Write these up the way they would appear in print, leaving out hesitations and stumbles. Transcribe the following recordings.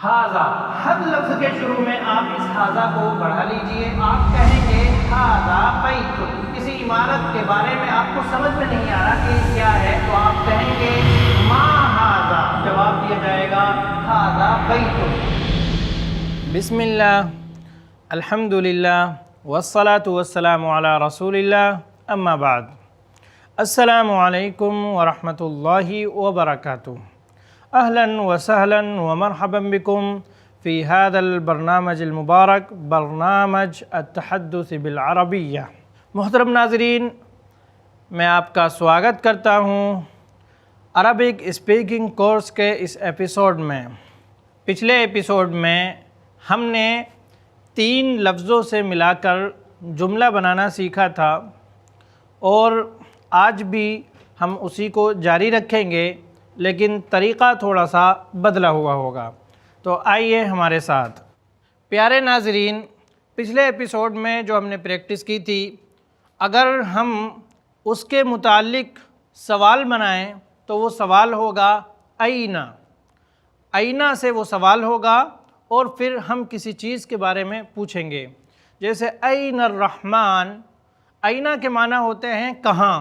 ہاذا، ہر لفظ کے شروع میں آپ اس ہاذا کو بڑھا لیجئے. آپ کہیں گے ہاذا بیت. کسی عمارت کے بارے میں آپ کو سمجھ میں نہیں آ رہا کہ کیا ہے تو آپ کہیں گے ما ہاذا. جواب دیا جائے گا ہاذا بیت. بسم اللہ، الحمد للہ، والصلاة والسلام علی رسول اللہ، اما بعد. السلام علیکم ورحمۃ اللہ وبرکاتہ. اہلا وسہلا ومرحبا بکم فی هذا البرنامج المبارک، برنامج التحدث بالعربیہ. محترم ناظرین، میں آپ کا سواگت کرتا ہوں عربک اسپیکنگ کورس کے اس ایپیسوڈ میں. پچھلے ایپیسوڈ میں ہم نے 3 لفظوں سے ملا کر جملہ بنانا سیکھا تھا اور آج بھی ہم اسی کو جاری رکھیں گے، لیکن طریقہ تھوڑا سا بدلا ہوا ہوگا. تو آئیے ہمارے ساتھ. پیارے ناظرین، پچھلے ایپیسوڈ میں جو ہم نے پریکٹس کی تھی، اگر ہم اس کے متعلق سوال بنائیں تو وہ سوال ہوگا اینا. اینا سے وہ سوال ہوگا اور پھر ہم کسی چیز کے بارے میں پوچھیں گے. جیسے این الرحمن، اینا کے معنی ہوتے ہیں کہاں.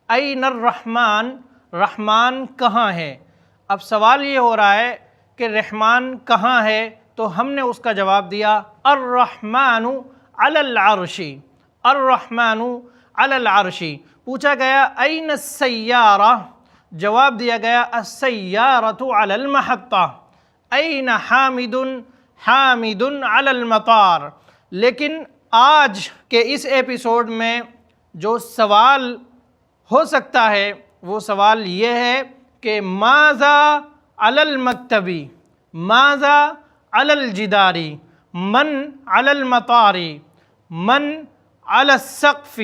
این الرحمن، رحمان کہاں ہے. اب سوال یہ ہو رہا ہے کہ رحمان کہاں ہے، تو ہم نے اس کا جواب دیا الرحمن علی العرش. الرحمن علی العرش. پوچھا گیا این السیارہ، جواب دیا گیا السیارۃ علی المحطہ. این حامد، حامد علی المطار. لیکن آج کے اس ایپیسوڈ میں جو سوال ہو سکتا ہے وہ سوال یہ ہے کہ ماذا علی المکتبی، ماذا علی الجداری، من علی المطاری، من علی السقف.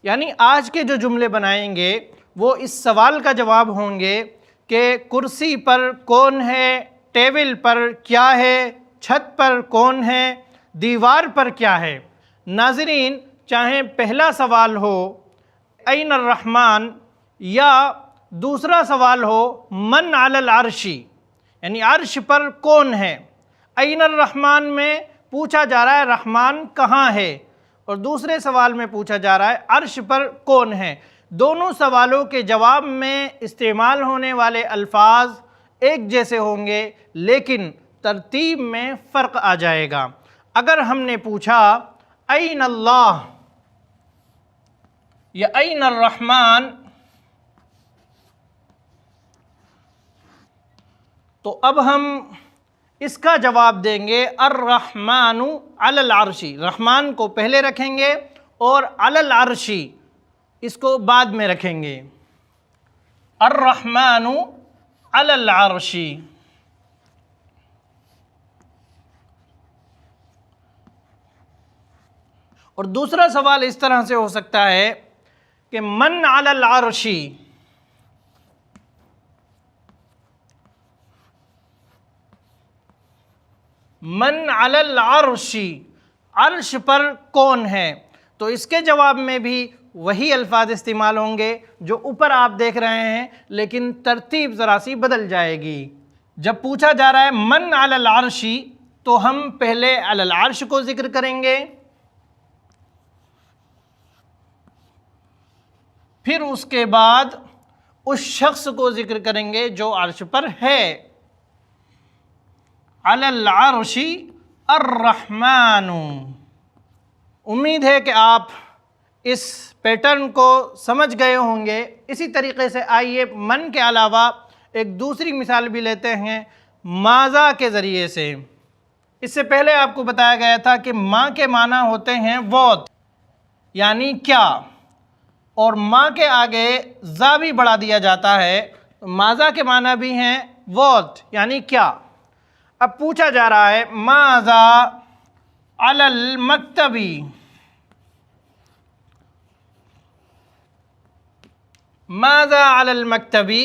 یعنی آج کے جو جملے بنائیں گے وہ اس سوال کا جواب ہوں گے کہ کرسی پر کون ہے، ٹیبل پر کیا ہے، چھت پر کون ہے، دیوار پر کیا ہے. ناظرین، چاہے پہلا سوال ہو این الرحمن یا دوسرا سوال ہو من علی العرش، یعنی عرش پر کون ہے. این الرحمن میں پوچھا جا رہا ہے رحمان کہاں ہے، اور دوسرے سوال میں پوچھا جا رہا ہے عرش پر کون ہے. دونوں سوالوں کے جواب میں استعمال ہونے والے الفاظ ایک جیسے ہوں گے، لیکن ترتیب میں فرق آ جائے گا. اگر ہم نے پوچھا این اللہ یا این الرحمن، تو اب ہم اس کا جواب دیں گے الرحمن علی العرش. رحمان کو پہلے رکھیں گے اور علی العرش اس کو بعد میں رکھیں گے. الرحمن علی العرش. اور دوسرا سوال اس طرح سے ہو سکتا ہے کہ من علی العرش، من علی العرش، عرش پر کون ہے. تو اس کے جواب میں بھی وہی الفاظ استعمال ہوں گے جو اوپر آپ دیکھ رہے ہیں، لیکن ترتیب ذرا سی بدل جائے گی. جب پوچھا جا رہا ہے من علی العرش تو ہم پہلے علی العرش کو ذکر کریں گے، پھر اس کے بعد اس شخص کو ذکر کریں گے جو عرش پر ہے. علی العرش الرحمن. امید ہے کہ آپ اس پیٹرن کو سمجھ گئے ہوں گے. اسی طریقے سے آئیے من کے علاوہ ایک دوسری مثال بھی لیتے ہیں ماذا کے ذریعے سے. اس سے پہلے آپ کو بتایا گیا تھا کہ ماں کے معنی ہوتے ہیں what، یعنی کیا، اور ماں کے آگے ذا بھی بڑھا دیا جاتا ہے. ماذا کے معنی بھی ہیں what، یعنی کیا. اب پوچھا جا رہا ہے ماذا علی المکتبی، ماذا علی المکتبی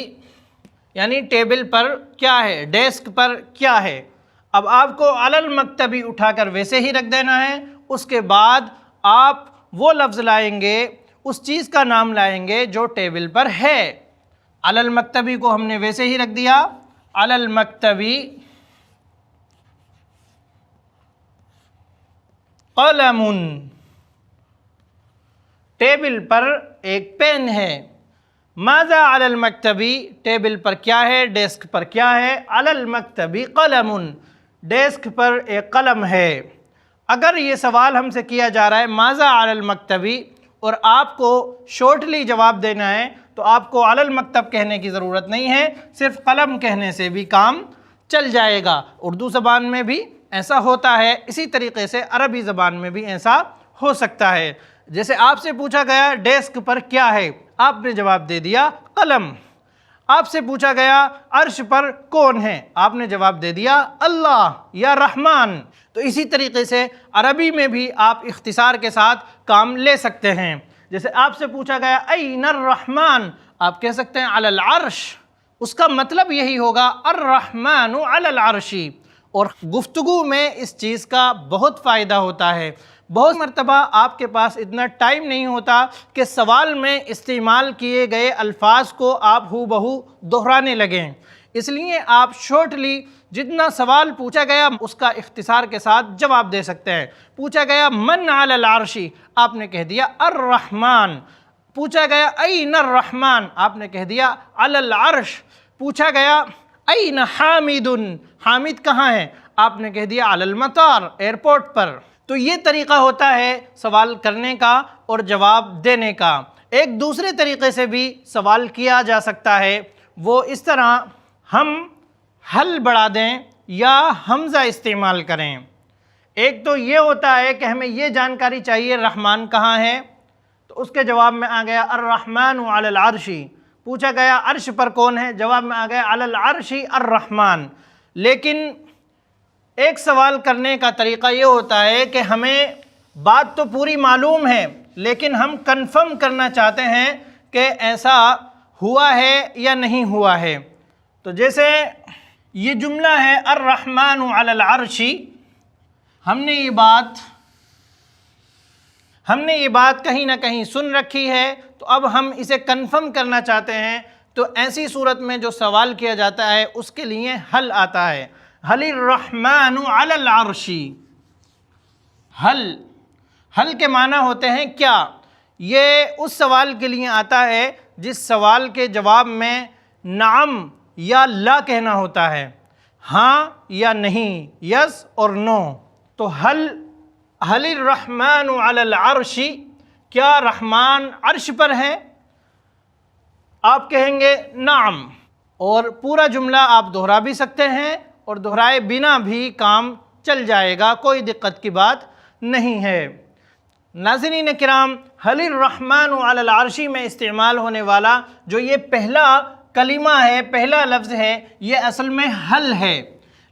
یعنی ٹیبل پر کیا ہے، ڈیسک پر کیا ہے. اب آپ کو علی المکتبی اٹھا کر ویسے ہی رکھ دینا ہے. اس کے بعد آپ وہ لفظ لائیں گے، اس چیز کا نام لائیں گے جو ٹیبل پر ہے. علی المکتبی کو ہم نے ویسے ہی رکھ دیا، علی المکتبی قلم، ٹیبل پر ایک پین ہے۔ ماذا علی المکتبی، ٹیبل پر کیا ہے، ڈیسک پر کیا ہے، علی المکتبی قلم، ڈیسک پر ایک قلم ہے۔ اگر یہ سوال ہم سے کیا جا رہا ہے ماذا علی المکتبی اور آپ کو شارٹلی جواب دینا ہے تو آپ کو علی المکتب کہنے کی ضرورت نہیں ہے، صرف قلم کہنے سے بھی کام چل جائے گا۔ اردو زبان میں بھی ایسا ہوتا ہے، اسی طریقے سے عربی زبان میں بھی ایسا ہو سکتا ہے۔ جیسے آپ سے پوچھا گیا ڈیسک پر کیا ہے، آپ نے جواب دے دیا قلم۔ آپ سے پوچھا گیا عرش پر کون ہے، آپ نے جواب دے دیا اللہ یا رحمان۔ تو اسی طریقے سے عربی میں بھی آپ اختصار کے ساتھ کام لے سکتے ہیں۔ جیسے آپ سے پوچھا گیا این الرحمن، آپ کہہ سکتے ہیں علی العرش، اس کا مطلب یہی ہوگا الرحمن علی العرش۔ اور گفتگو میں اس چیز کا بہت فائدہ ہوتا ہے۔ بہت مرتبہ آپ کے پاس اتنا ٹائم نہیں ہوتا کہ سوال میں استعمال کیے گئے الفاظ کو آپ ہو بہو دہرانے لگیں، اس لیے آپ شارٹلی جتنا سوال پوچھا گیا اس کا اختصار کے ساتھ جواب دے سکتے ہیں۔ پوچھا گیا من علی العرش، آپ نے کہہ دیا الرحمن۔ پوچھا گیا این الرحمن، آپ نے کہہ دیا علی العرش۔ پوچھا گیا این حامد، حامد کہاں ہے، آپ نے کہہ دیا علی المطار، ایئرپورٹ پر۔ تو یہ طریقہ ہوتا ہے سوال کرنے کا اور جواب دینے کا۔ ایک دوسرے طریقے سے بھی سوال کیا جا سکتا ہے، وہ اس طرح ہم حل بڑھا دیں یا حمزہ استعمال کریں۔ ایک تو یہ ہوتا ہے کہ ہمیں یہ جانکاری چاہیے رحمان کہاں ہے، تو اس کے جواب میں آ گیا الرحمن علی العرش۔ پوچھا گیا عرش پر کون ہے، جواب میں آ گیا علی العرش الرحمن۔ لیکن ایک سوال کرنے کا طریقہ یہ ہوتا ہے کہ ہمیں بات تو پوری معلوم ہے لیکن ہم کنفرم کرنا چاہتے ہیں کہ ایسا ہوا ہے یا نہیں ہوا ہے۔ تو جیسے یہ جملہ ہے الرحمن علی العرش، ہم نے یہ بات کہیں نہ کہیں سن رکھی ہے، تو اب ہم اسے کنفرم کرنا چاہتے ہیں، تو ایسی صورت میں جو سوال کیا جاتا ہے اس کے لیے حل آتا ہے، حل الرحمن علی العرش۔ حل کے معنی ہوتے ہیں کیا، یہ اس سوال کے لیے آتا ہے جس سوال کے جواب میں نعم یا لا کہنا ہوتا ہے، ہاں یا نہیں، یس اور نو۔ تو حل الرحمن علی العرش، کیا رحمان عرش پر ہے، آپ کہیں گے نعم، اور پورا جملہ آپ دہرا بھی سکتے ہیں اور دہرائے بنا بھی کام چل جائے گا، کوئی دقت کی بات نہیں ہے۔ ناظرین کرام، حل الرحمن علی العرش میں استعمال ہونے والا جو یہ پہلا کلمہ ہے، پہلا لفظ ہے، یہ اصل میں حل ہے۔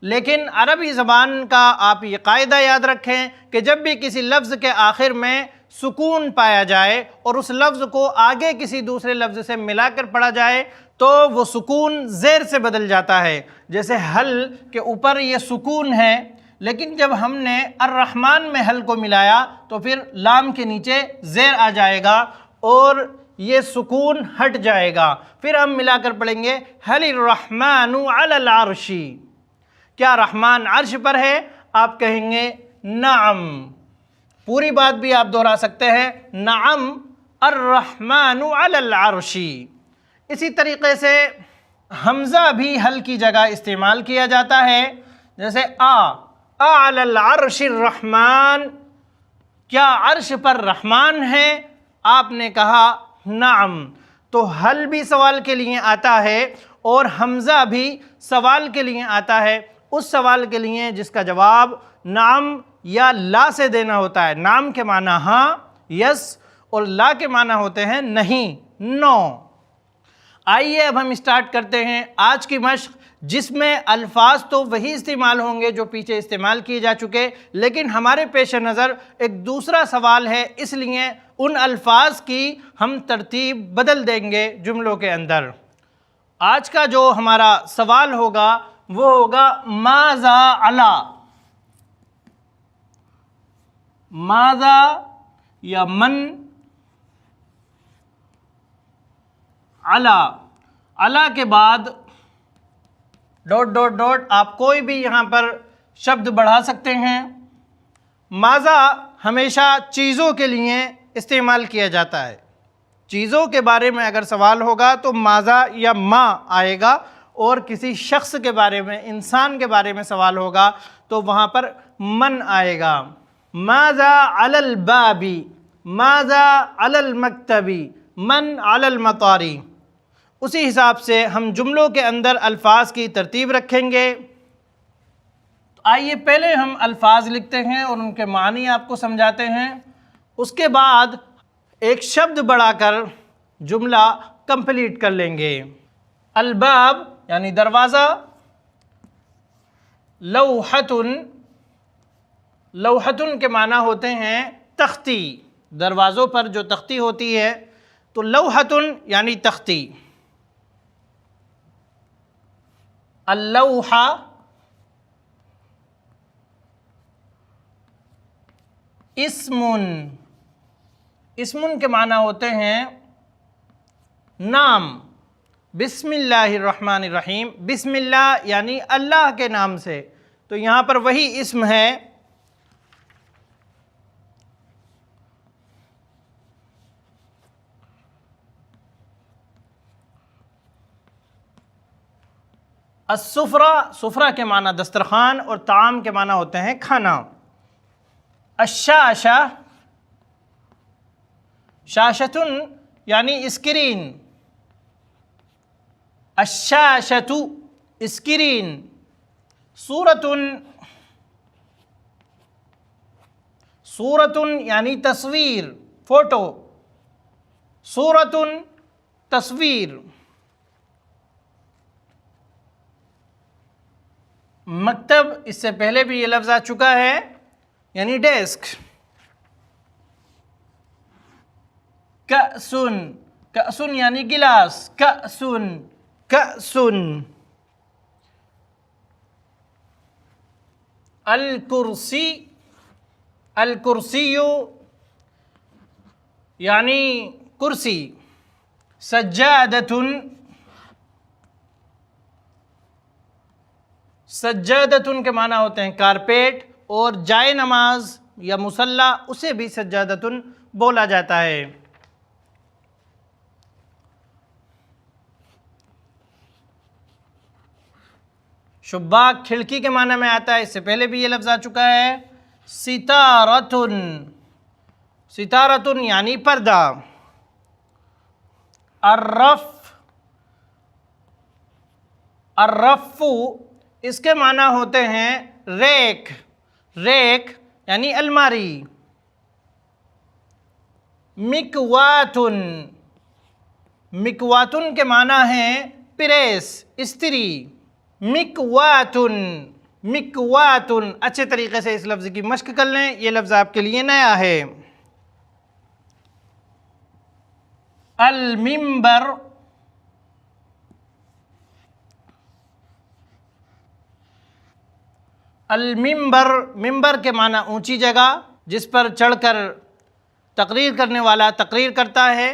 لیکن عربی زبان کا آپ یہ قاعدہ یاد رکھیں کہ جب بھی کسی لفظ کے آخر میں سکون پایا جائے اور اس لفظ کو آگے کسی دوسرے لفظ سے ملا کر پڑھا جائے تو وہ سکون زیر سے بدل جاتا ہے۔ جیسے حل کے اوپر یہ سکون ہے، لیکن جب ہم نے الرحمن میں حل کو ملایا تو پھر لام کے نیچے زیر آ جائے گا اور یہ سکون ہٹ جائے گا۔ پھر ہم ملا کر پڑھیں گے حل الرحمن علی العرش، کیا رحمان عرش پر ہے، آپ کہیں گے نعم۔ پوری بات بھی آپ دہرا سکتے ہیں، نعم الرحمن علی العرش۔ اسی طریقے سے حمزہ بھی حل کی جگہ استعمال کیا جاتا ہے، جیسے علی العرش الرحمن، کیا عرش پر رحمان ہے، آپ نے کہا نعم۔ تو حل بھی سوال کے لیے آتا ہے اور حمزہ بھی سوال کے لیے آتا ہے، اس سوال کے لیے جس کا جواب نعم یا لا سے دینا ہوتا ہے۔ نعم کے معنی ہاں، یس، اور لا کے معنی ہوتے ہیں نہیں، نو۔ آئیے اب ہم اسٹارٹ کرتے ہیں آج کی مشق، جس میں الفاظ تو وہی استعمال ہوں گے جو پیچھے استعمال کیے جا چکے، لیکن ہمارے پیش نظر ایک دوسرا سوال ہے، اس لیے ان الفاظ کی ہم ترتیب بدل دیں گے جملوں کے اندر۔ آج کا جو ہمارا سوال ہوگا وہ ہوگا ماذا علی، ماذا یا من علی، علی کے بعد ڈاٹ ڈاٹ ڈاٹ، آپ کوئی بھی یہاں پر شبد بڑھا سکتے ہیں۔ ماذا ہمیشہ چیزوں کے لیے استعمال کیا جاتا ہے. چیزوں کے بارے میں اگر سوال ہوگا تو ماذا یا ما آئے گا، اور کسی شخص کے بارے میں، انسان کے بارے میں سوال ہوگا تو وہاں پر من آئے گا. ماذا علی الباب، ماذا علی المکتب، من علی المطار. اسی حساب سے ہم جملوں کے اندر الفاظ کی ترتیب رکھیں گے. آئیے پہلے ہم الفاظ لکھتے ہیں اور ان کے معنی آپ کو سمجھاتے ہیں، اس کے بعد ایک شبد بڑھا کر جملہ کمپلیٹ کر لیں گے. الباب یعنی دروازہ، لوحۃ، لوحۃ کے معنی ہوتے ہیں تختی. دروازوں پر جو تختی ہوتی ہے تو لوحۃ یعنی تختی. اللوحہ، اسم، اسم کے معنی ہوتے ہیں نام. بسم اللہ الرحمن الرحیم، بسم اللہ یعنی اللہ کے نام سے، تو یہاں پر وہی اسم ہے. السفرہ، سفرہ کے معنی دسترخوان، اور طعام کے معنی ہوتے ہیں کھانا. الشاشہ، شاشۃ یعنی اسکرین، الشاشۃ اسکرین. صورۃ، صورۃ یعنی تصویر، فوٹو، صورۃ تصویر. مکتب، اس سے پہلے بھی یہ لفظ آ چکا ہے، یعنی ڈیسک. کأس، کأس یعنی گلاس، کأس، کأس. الکرسی، الکرسی یعنی کرسی. سجادۃ، سجادۃ کے معنی ہوتے ہیں کارپیٹ، اور جائے نماز یا مصلی اسے بھی سجادۃ بولا جاتا ہے. شباک، کھڑکی کے معنی میں آتا ہے، اس سے پہلے بھی یہ لفظ آ چکا ہے. ستارۃ، ستارۃ یعنی پردہ. الرف، الرف اس کے معنی ہوتے ہیں ریک، ریک یعنی الماری. مکوات، مکوات کے معنی ہیں پریس، استری. مکوات، مکوات. اچھے طریقے سے اس لفظ کی مشق کر لیں، یہ لفظ آپ کے لیے نیا ہے. المنبر، المنبر، منبر کے معنی اونچی جگہ جس پر چڑھ کر تقریر کرنے والا تقریر کرتا ہے.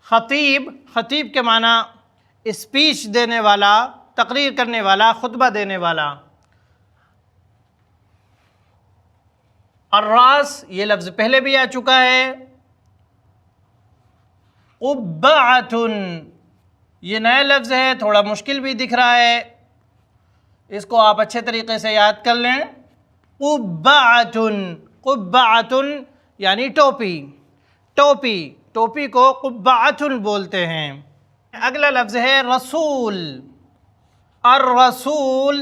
خطیب، خطیب کے معنی اسپیچ دینے والا، تقریر کرنے والا، خطبہ دینے والا. الراس، یہ لفظ پہلے بھی آ چکا ہے. قبعۃ، یہ نیا لفظ ہے، تھوڑا مشکل بھی دکھ رہا ہے، اس کو آپ اچھے طریقے سے یاد کر لیں. قبعۃ، قبعۃ یعنی ٹوپی، ٹوپی، ٹوپی کو قبعۃ بولتے ہیں. اگلا لفظ ہے رسول. الرسول،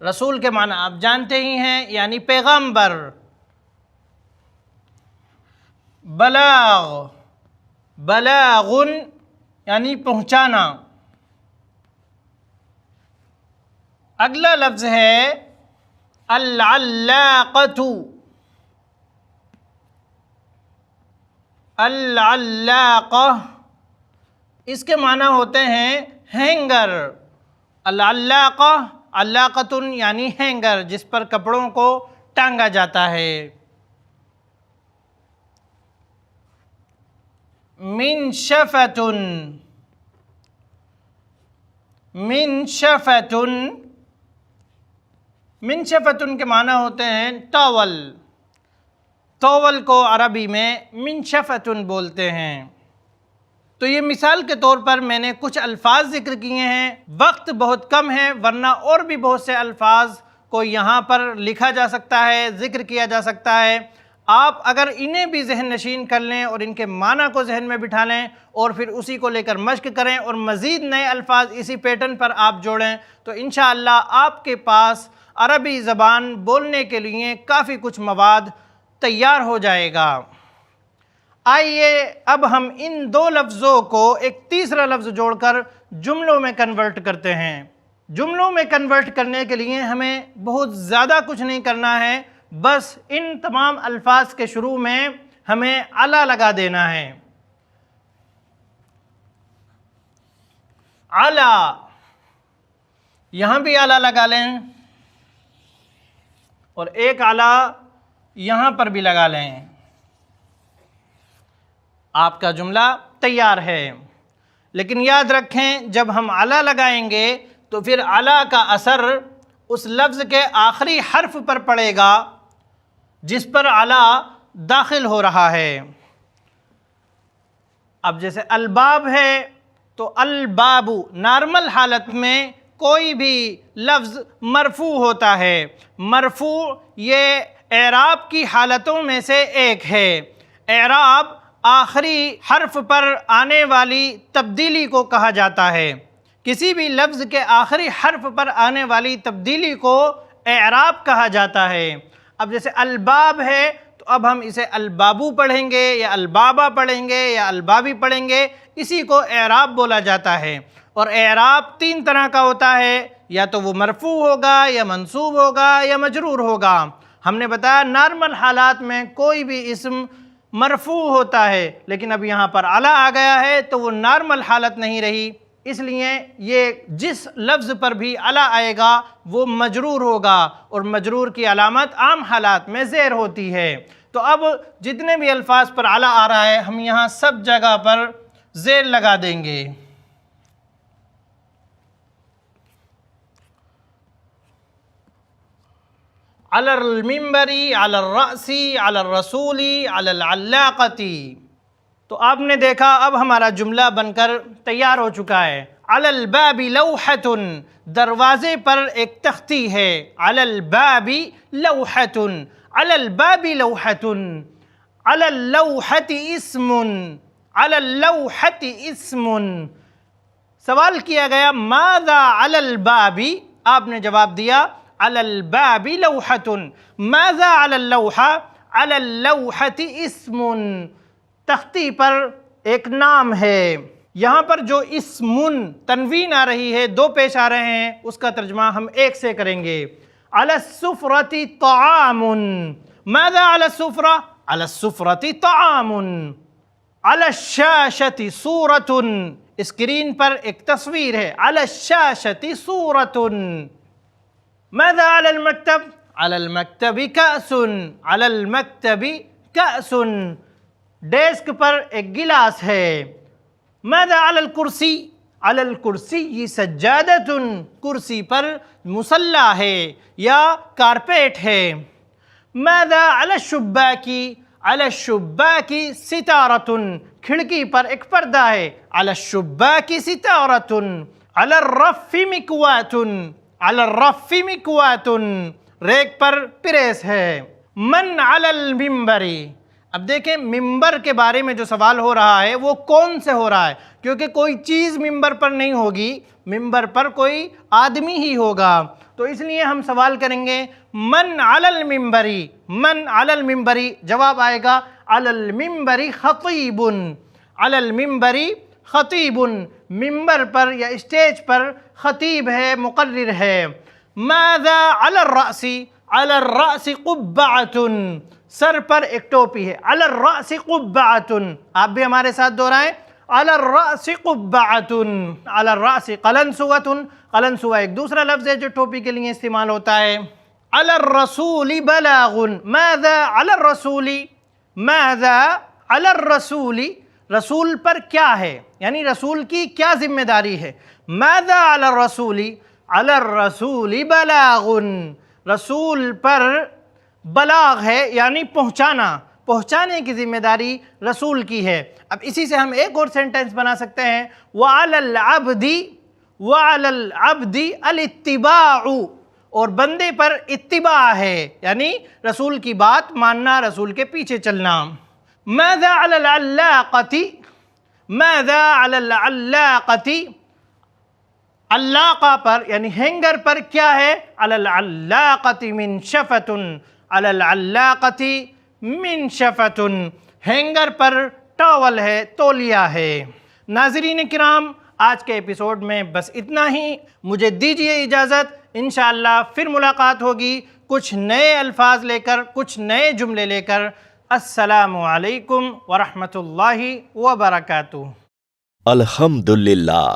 رسول کے معنی آپ جانتے ہی ہیں، یعنی پیغمبر. بلاغ، بلاغ یعنی پہنچانا. اگلا لفظ ہے العلاقۃ، العلاقہ اس کے معنی ہوتے ہیں ہینگر. العلاقہ، علاقۃ یعنی ہینگر جس پر کپڑوں کو ٹانگا جاتا ہے. منشفۃ، منشفۃ، منشفۃ کے معنی ہوتے ہیں ٹاول. طول کو عربی میں منشفتن بولتے ہیں۔ تو یہ مثال کے طور پر میں نے کچھ الفاظ ذکر کیے ہیں، وقت بہت کم ہے ورنہ اور بھی بہت سے الفاظ کو یہاں پر لکھا جا سکتا ہے، ذکر کیا جا سکتا ہے۔ آپ اگر انہیں بھی ذہن نشین کر لیں اور ان کے معنی کو ذہن میں بٹھا لیں اور پھر اسی کو لے کر مشق کریں اور مزید نئے الفاظ اسی پیٹرن پر آپ جوڑیں تو انشاءاللہ آپ کے پاس عربی زبان بولنے کے لیے کافی کچھ مواد تیار ہو جائے گا۔ آئیے اب ہم ان دو لفظوں کو ایک تیسرا لفظ جوڑ کر جملوں میں کنورٹ کرتے ہیں۔ جملوں میں کنورٹ کرنے کے لیے ہمیں بہت زیادہ کچھ نہیں کرنا ہے، بس ان تمام الفاظ کے شروع میں ہمیں علا لگا دینا ہے۔ علا، یہاں بھی علا لگا لیں اور ایک علا یہاں پر بھی لگا لیں، آپ کا جملہ تیار ہے۔ لیکن یاد رکھیں جب ہم علا لگائیں گے تو پھر علا کا اثر اس لفظ کے آخری حرف پر پڑے گا جس پر علا داخل ہو رہا ہے۔ اب جیسے الباب ہے تو الباب نارمل حالت میں کوئی بھی لفظ مرفوع ہوتا ہے۔ مرفوع یہ اعراب کی حالتوں میں سے ایک ہے۔ اعراب آخری حرف پر آنے والی تبدیلی کو کہا جاتا ہے۔ کسی بھی لفظ کے آخری حرف پر آنے والی تبدیلی کو اعراب کہا جاتا ہے۔ اب جیسے الباب ہے تو اب ہم اسے البابو پڑھیں گے یا البابا پڑھیں گے یا البابی پڑھیں گے، اسی کو اعراب بولا جاتا ہے۔ اور اعراب تین طرح کا ہوتا ہے، یا تو وہ مرفوع ہوگا یا منصوب ہوگا یا مجرور ہوگا۔ ہم نے بتایا نارمل حالات میں کوئی بھی اسم مرفوع ہوتا ہے، لیکن اب یہاں پر علا آ گیا ہے تو وہ نارمل حالت نہیں رہی، اس لیے یہ جس لفظ پر بھی علا آئے گا وہ مجرور ہوگا، اور مجرور کی علامت عام حالات میں زیر ہوتی ہے۔ تو اب جتنے بھی الفاظ پر علا آ رہا ہے ہم یہاں سب جگہ پر زیر لگا دیں گے۔ علی المنبر، علی الرأس، علی الرسول، علی العلاقۃ۔ تو آپ نے دیکھا اب ہمارا جملہ بن کر تیار ہو چکا ہے۔ علی الباب لوحۃ، دروازے پر ایک تختی ہے۔ علی الباب لوحۃ، علی الباب لوحۃ، علی اللوحۃ اسم، علی اللوحۃ اسم۔ سوال کیا گیا ماذا علی الباب، آپ نے جواب دیا علی الباب لوحۃ۔ ماذا علی اللوحہ، علی اللوحۃ اسم، تختی پر ایک نام ہے۔ یہاں پر جو اسمن تنوین آ رہی ہے، دو پیش آ رہے ہیں، اس کا ترجمہ ہم ایک سے کریں گے۔ علی السفرۃ طعام، ماذا علی السفرہ، علی السفرۃ طعام۔ علی الشاشۃ صورۃ، اسکرین پر ایک تصویر ہے، علی الشاشۃ صورۃ۔ ماذا علی المکتب، علی المکتب کأس، علی المکتب کأس، ڈیسک پر ایک گلاس ہے۔ ماذا علی الکرسی، علی الکرسی سجادۃ، کرسی پر مصلی ہے یا کارپیٹ ہے۔ ماذا علی الشباک، علی الشباک ستارۃ، کھڑکی پر ایک پردہ ہے، علی الشباک ستارۃ۔ علی الرف مکواۃ، علی الرف مکواۃ، ریک پر پریس ہے۔ من علی المنبر، اب دیکھیں ممبر کے بارے میں جو سوال ہو رہا ہے وہ کون سے ہو رہا ہے، کیونکہ کوئی چیز ممبر پر نہیں ہوگی، ممبر پر کوئی آدمی ہی ہوگا، تو اس لیے ہم سوال کریں گے من علی المنبر، من علی المنبر، جواب آئے گا علی المنبر خطیب، علی المنبر خطیب، ممبر پر یا اسٹیج پر خطیب ہے، مقرر ہے۔ ماذا علی الرأس، علی الرأس قبعۃ، سر پر ایک ٹوپی ہے، علی الرأس قبعۃ، آپ بھی ہمارے ساتھ دہرائیں، علی الرأس قبعۃ۔ علی الرأس قلنسوۃ، قلنسوہ ایک دوسرا لفظ ہے جو ٹوپی کے لیے استعمال ہوتا ہے۔ علی الرسول بلاغ، ماذا علی الرسول، ماذا علی الرسول، رسول پر کیا ہے، یعنی رسول کی کیا ذمہ داری ہے۔ ماذا علی الرسول، علی الرسول بلاغ، رسول پر بلاغ ہے یعنی پہنچانا، پہنچانے کی ذمہ داری رسول کی ہے۔ اب اسی سے ہم ایک اور سینٹنس بنا سکتے ہیں، وَعَلَى الْعَبْدِ الْاتِّبَاعُ، اور بندے پر اتباع ہے، یعنی رسول کی بات ماننا، رسول کے پیچھے چلنا۔ ماذا علی العلاقۃ، ماذا علی العلاقۃ، علاقہ پر یعنی ہینگر پر کیا ہے؟ علی العلاقۃ منشفۃ، علی العلاقۃ منشفۃ، ہینگر پر ٹاول ہے، تولیہ ہے۔ ناظرین کرام، آج کے ایپیسوڈ میں بس اتنا ہی، مجھے دیجیے اجازت، انشاءاللہ پھر ملاقات ہوگی کچھ نئے الفاظ لے کر، کچھ نئے جملے لے کر۔ السلام علیکم ورحمۃ اللہ وبرکاتہ۔ الحمدللہ،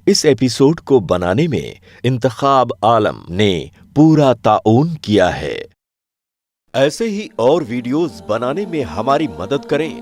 اس ایپیسوڈ کو بنانے میں انتخاب عالم نے پورا تعاون کیا ہے۔ ایسے ہی اور ویڈیوز بنانے میں ہماری مدد کریں۔